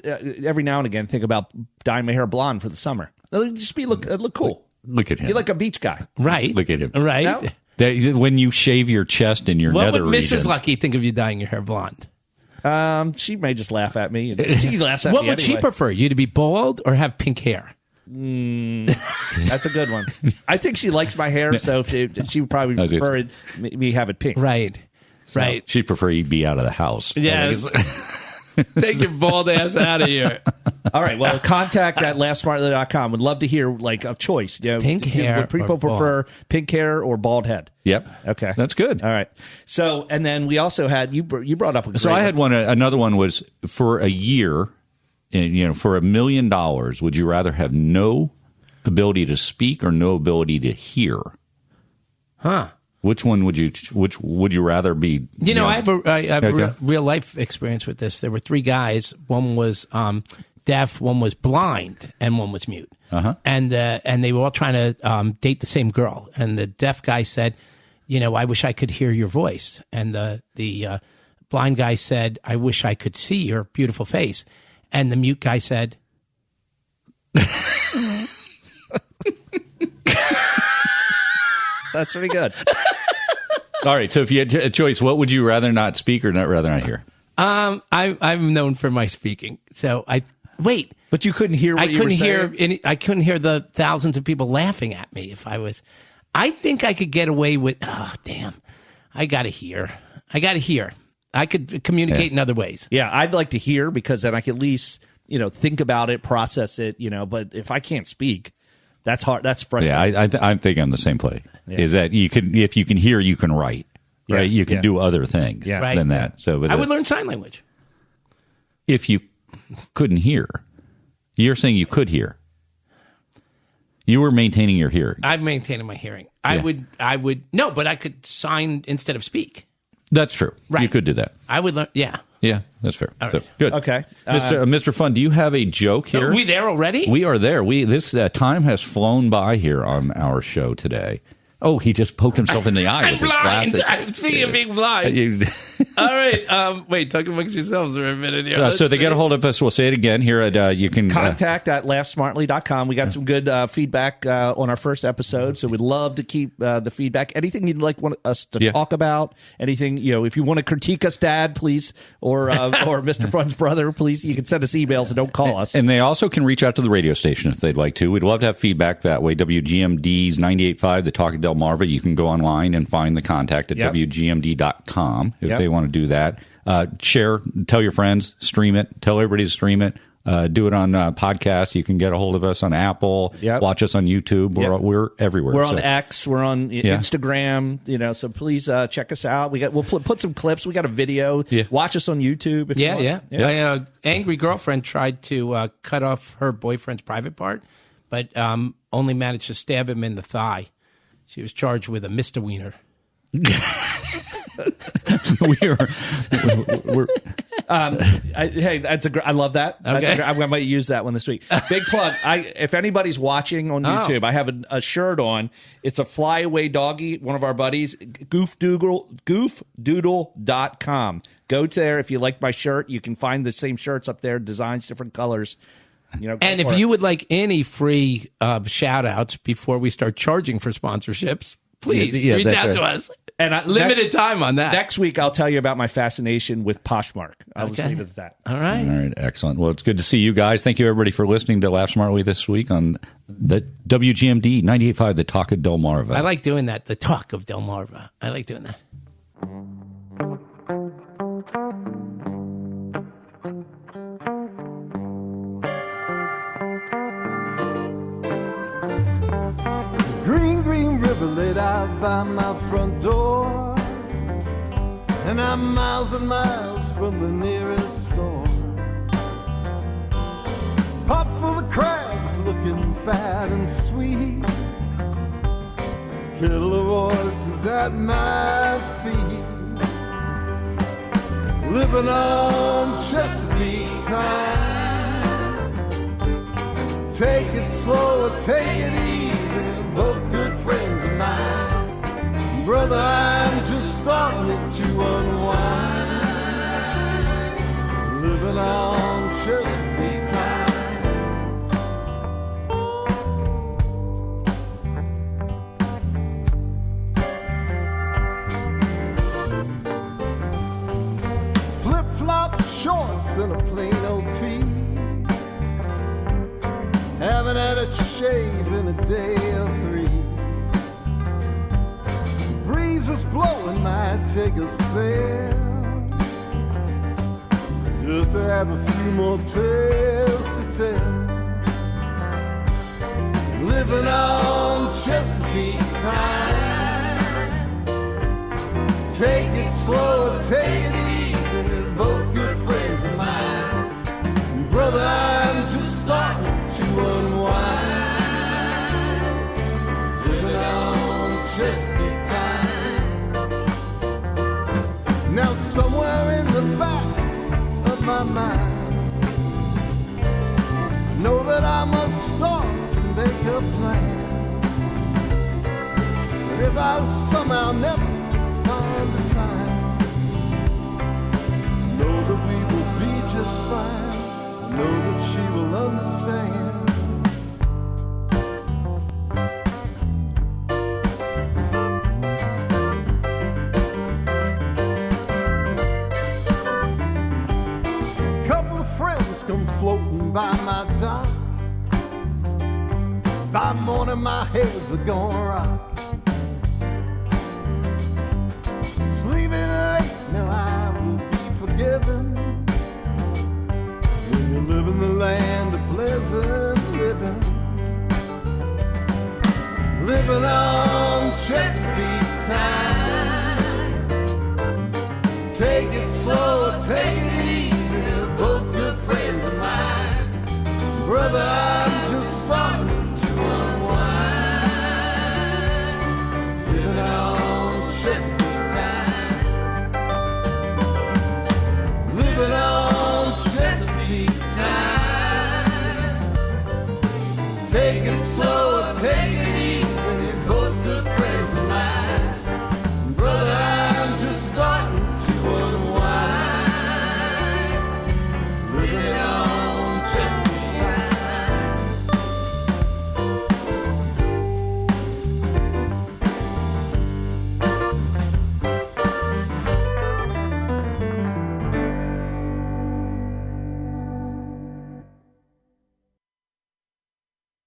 every now and again think about dyeing my hair blonde for the summer. It'll just look cool. Look at him. You're like a beach guy. Right. Look at him. Right. No? When you shave your chest and your nether What would Mrs. regions. Lucky think of you dyeing your hair blonde? She may just laugh at me. She laughs at What me would she anyway. prefer? You to be bald or have pink hair? That's a good one. I think she likes my hair, so she would probably prefer me have it pink. Right. So, right. She'd prefer you be out of the house. Yes. Take your bald ass out of here. All right. Well, contact at laughsmartly.com. Would love to hear a choice. Pink hair Would people prefer pink hair or bald head? Yep. Okay. That's good. All right. So, and then we also had you brought up a great So I had one. Another one was for a year, and for $1 million. Would you rather have no ability to speak or no ability to hear? Huh. Which one would you rather be? I have a real life experience with this. There were 3 guys. One was deaf, one was blind, and one was mute. Uh-huh. And they were all trying to date the same girl. And the deaf guy said, I wish I could hear your voice. And the blind guy said, I wish I could see your beautiful face. And the mute guy said, That's pretty good. All right. So if you had a choice, what would you rather not speak or rather not hear? I'm known for my speaking. So But you couldn't hear what you were saying? I couldn't hear the thousands of people laughing at me if I was. I think I could get away with. Oh damn! I gotta hear. I could communicate in other ways. Yeah, I'd like to hear because then I can at least think about it, process it. But if I can't speak, that's hard. That's frustrating. Yeah, I think I'm the same play. Yeah. Is that if you can hear, you can write. Right, you can do other things than that. So, but I would learn sign language. If you couldn't hear, you're saying you could hear. You were maintaining your hearing. I'm maintaining my hearing. I would no, but I could sign instead of speak. That's true. Right. You could do that. I would learn. Yeah. Yeah, that's fair. All right. So, good. Okay. Mr. Fun, do you have a joke here? Are we there already? We are there. This time has flown by here on our show today. Oh, he just poked himself in the eye with his glasses. I'm speaking of being blind. All right. Wait, talk amongst yourselves for a minute here. So they get a hold of us. We'll say it again here. You can contact at laughsmartly.com. We got some good feedback on our first episode, so we'd love to keep the feedback. Anything you'd want us to talk about, anything, if you want to critique us, Dad, please, or Mr. Fun's brother, please, you can send us emails and don't call us. And they also can reach out to the radio station if they'd like to. We'd love to have feedback that way. WGMD's 98.5, the Talk of Delmarva. You can go online and find the contact at WGMD.com if they want to do that. Share, tell your friends, stream it, tell everybody to stream it. Do it on podcasts. You can get a hold of us on Apple. Watch us on YouTube. We're everywhere. We're on X. We're on Instagram. So please check us out. We'll put some clips. We got a video. Watch us on YouTube. If you want. My angry girlfriend tried to cut off her boyfriend's private part, but only managed to stab him in the thigh. She was charged with a misdemeanor. Hey, that's I love that. Okay. I might use that one this week. Big plug. If anybody's watching on YouTube, I have a shirt on. It's a flyaway doggy. One of our buddies, goofdoodle.com. Go there. If you like my shirt, you can find the same shirts up there, designs, different colors. And if you would like any free shout outs before we start charging for sponsorships, please reach out to us. And limited time on that. Next week, I'll tell you about my fascination with Poshmark. I'll just leave it at that. All right. Excellent. Well, it's good to see you guys. Thank you, everybody, for listening to Laugh Smartly this week on the WGMD 98.5, the Talk of Delmarva. I like doing that, the Talk of Delmarva. I like doing that. Green river laid out by my front door, and I'm miles and miles from the nearest store. Pot full of crabs looking fat and sweet, kettle of horses at my feet, living on Chesapeake time. Take it slow or take it easy, both good friends of mine. Brother, I'm just a day or three. The breeze is blowing, might take a sail, just to have a few more tales to tell. Living on Chesapeake time. Take it slow, take it easy, both good friends of mine. Brother, I'm just starting to unwind. Living on Chesapeake time. Now somewhere in the back of my mind, I know that I must start to make a plan. But if I somehow never find the time, I know that we will be just fine. I know that she will understand. A couple of friends come floating by my dock. By morning my hair's gonna rock. Sleeping late, now I will be forgiven. When you live in the land of pleasant living. Living on Chesapeake